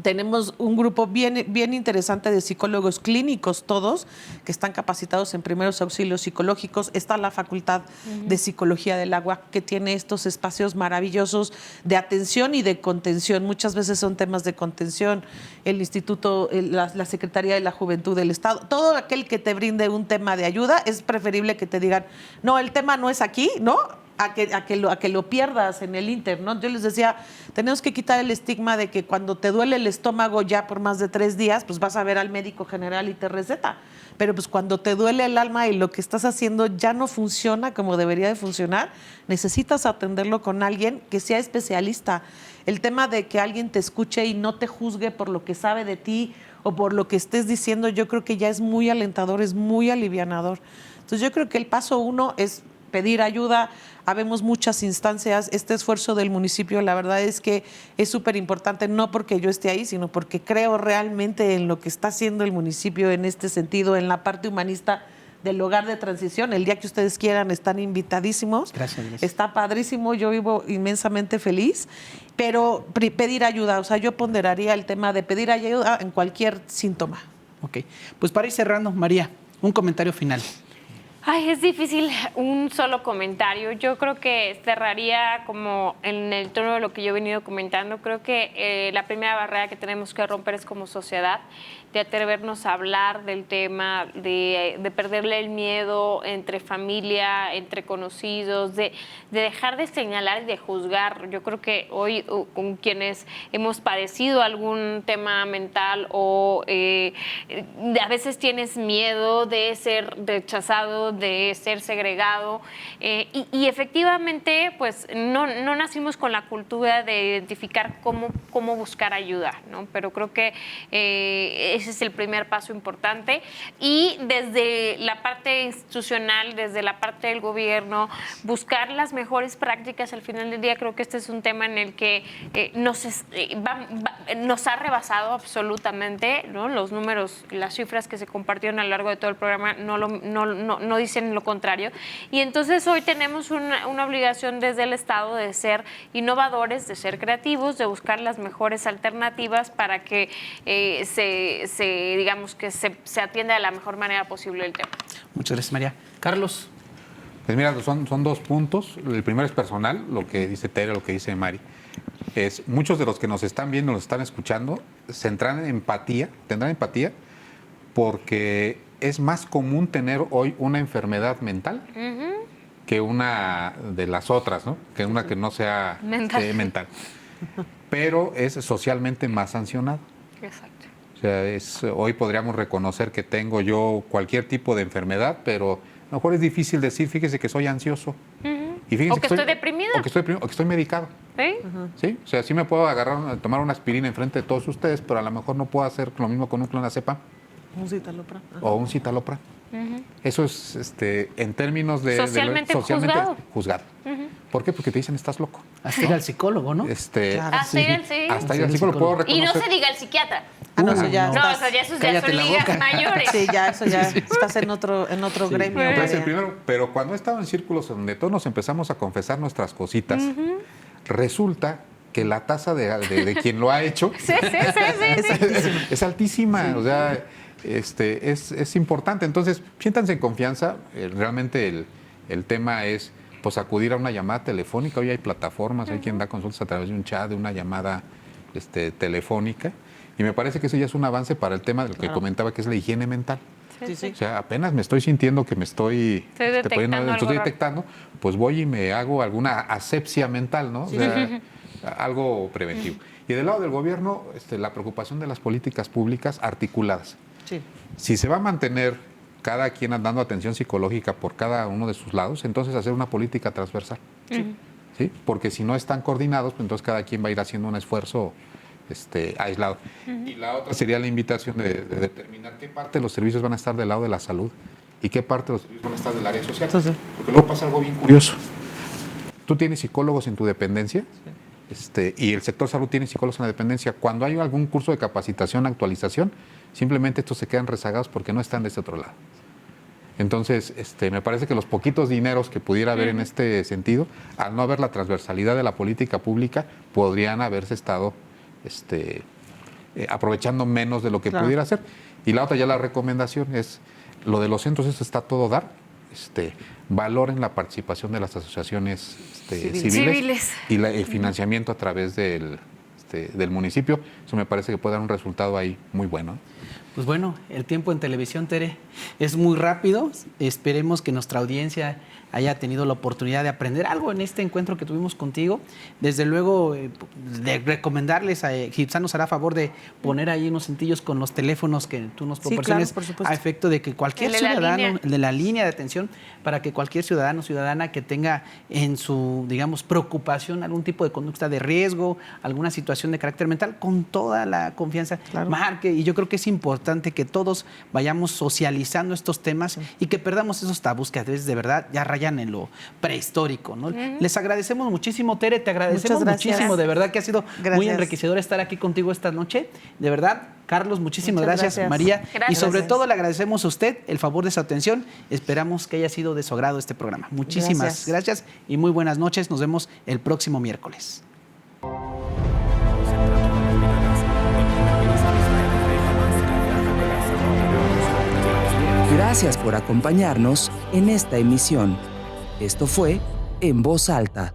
Tenemos un grupo bien interesante de psicólogos clínicos, todos, que están capacitados en primeros auxilios psicológicos. Está la Facultad de Psicología del Agua, que tiene estos espacios maravillosos de atención y de contención. Muchas veces son temas de contención. El Instituto, la Secretaría de la Juventud del Estado, todo aquel que te brinde un tema de ayuda, es preferible que te digan, no, el tema no es aquí, ¿no? A que lo pierdas en el Inter, ¿no? Yo les decía, tenemos que quitar el estigma de que cuando te duele el estómago ya por más de 3 días, pues vas a ver al médico general y te receta. Pero pues cuando te duele el alma y lo que estás haciendo ya no funciona como debería de funcionar, necesitas atenderlo con alguien que sea especialista. El tema de que alguien te escuche y no te juzgue por lo que sabe de ti o por lo que estés diciendo, yo creo que ya es muy alentador, es muy alivianador. Entonces yo creo que el paso 1 es pedir ayuda. Habemos muchas instancias. Este esfuerzo del municipio, la verdad es que es súper importante, no porque yo esté ahí, sino porque creo realmente en lo que está haciendo el municipio en este sentido, en la parte humanista del hogar de transición. El día que ustedes quieran, están invitadísimos. Gracias. Está padrísimo, yo vivo inmensamente feliz, pero pedir ayuda, o sea, yo ponderaría el tema de pedir ayuda en cualquier síntoma. Ok, pues para ir cerrando, María, un comentario final. Ay, es difícil un solo comentario. Yo creo que cerraría como en el tono de lo que yo he venido comentando. Creo que la primera barrera que tenemos que romper es como sociedad, de atrevernos a hablar del tema, de perderle el miedo entre familia, entre conocidos, de dejar de señalar y de juzgar. Yo creo que hoy con quienes hemos padecido algún tema mental o a veces tienes miedo de ser rechazado, de ser segregado y efectivamente pues no nacimos con la cultura de identificar cómo buscar ayuda, ¿no? Pero creo que ese es el primer paso importante y desde la parte institucional, desde la parte del gobierno, buscar las mejores prácticas. Al final del día creo que este es un tema en el que nos ha rebasado absolutamente, ¿no? Los números, las cifras que se compartieron a lo largo de todo el programa no dicen lo contrario. Y entonces hoy tenemos una obligación desde el Estado de ser innovadores, de ser creativos, de buscar las mejores alternativas para que se atienda de la mejor manera posible el tema. Muchas gracias, María. Carlos. Pues mira, son 2 puntos. El primero es personal, lo que dice Tere, lo que dice Mari. Muchos de los que nos están viendo, nos están escuchando, tendrán empatía porque es más común tener hoy una enfermedad mental que una de las otras, ¿no? Que una que no sea mental. Pero es socialmente más sancionado. Exacto. O sea, hoy podríamos reconocer que tengo yo cualquier tipo de enfermedad, pero a lo mejor es difícil decir, fíjese que soy ansioso. Y fíjense o que estoy deprimido. O que estoy medicado. ¿Sí? ¿Sí? O sea, sí me puedo tomar una aspirina enfrente de todos ustedes, pero a lo mejor no puedo hacer lo mismo con un clonazepam. Un citalopram. O un citalopram. Eso es en términos de socialmente juzgado. ¿Por qué? Porque te dicen estás loco. Hasta ir al psicólogo, ¿no? Claro, Hasta ir al sí. Hasta ir al psicólogo puedo reconocer. Y no se diga al psiquiatra. No, eso ya No, estás- o sea, ya esos ya Cállate son la ligas boca. mayores. Sí, ya eso ya estás en otro gremio. Entonces, María. primero, pero cuando he estado en círculos donde todos nos empezamos a confesar nuestras cositas, resulta que la tasa de quien lo ha hecho Sí. es altísima. O sea, es importante. Entonces, siéntanse en confianza. Realmente el tema es pues acudir a una llamada telefónica. Hoy hay plataformas, hay quien da consultas a través de un chat, de una llamada telefónica. Y me parece que eso ya es un avance para el tema de lo que comentaba, que es la higiene mental. Sí. O sea, apenas me estoy sintiendo que me estoy detectando, pues voy y me hago alguna asepsia mental, ¿no? Sí. O sea, algo preventivo. Y del lado del gobierno, la preocupación de las políticas públicas articuladas. Sí. Si se va a mantener cada quien dando atención psicológica por cada uno de sus lados, entonces hacer una política transversal. ¿Sí? Porque si no están coordinados, pues entonces cada quien va a ir haciendo un esfuerzo aislado. Y la otra sería la invitación de determinar qué parte de los servicios van a estar del lado de la salud y qué parte de los servicios van a estar del área social. Sí. Porque luego pasa algo bien curioso. Tú tienes psicólogos en tu dependencia y el sector salud tiene psicólogos en la dependencia. Cuando hay algún curso de capacitación, actualización, simplemente estos se quedan rezagados porque no están de ese otro lado. Entonces, me parece que los poquitos dineros que pudiera haber en este sentido, al no haber la transversalidad de la política pública, podrían haberse estado aprovechando menos de lo que Claro. pudiera ser. Y la otra, ya la recomendación es, lo de los centros, eso está todo dar. Valoren la participación de las asociaciones civiles y el financiamiento a través del municipio. Eso me parece que puede dar un resultado ahí muy bueno. Pues bueno, el tiempo en televisión, Tere, es muy rápido. Esperemos que nuestra audiencia haya tenido la oportunidad de aprender algo en este encuentro que tuvimos contigo. Desde luego, de recomendarles, Gibson nos hará favor de poner ahí unos cintillos con los teléfonos que tú nos Sí, proporciones, claro, por supuesto. a efecto de que cualquier El de la ciudadano, línea. el de la línea de atención, para que cualquier ciudadano o ciudadana que tenga en su, digamos, preocupación algún tipo de conducta de riesgo, alguna situación de carácter mental, con toda la confianza, Claro. marque. Y yo creo que es importante que todos vayamos socializando estos temas y que perdamos esos tabús que a veces de verdad ya rayan en lo prehistórico, ¿no? Les agradecemos muchísimo, Tere, te agradecemos Muchas gracias. muchísimo, de verdad que ha sido muy Gracias. enriquecedor estar aquí contigo esta noche. De verdad, Carlos, muchísimas Muchas gracias, gracias. María. Y Gracias. sobre Gracias. todo le agradecemos a usted el favor de su atención. Esperamos que haya sido de su agrado este programa. Muchísimas gracias y muy buenas noches. Nos vemos el próximo miércoles. Gracias por acompañarnos en esta emisión. Esto fue En Voz Alta.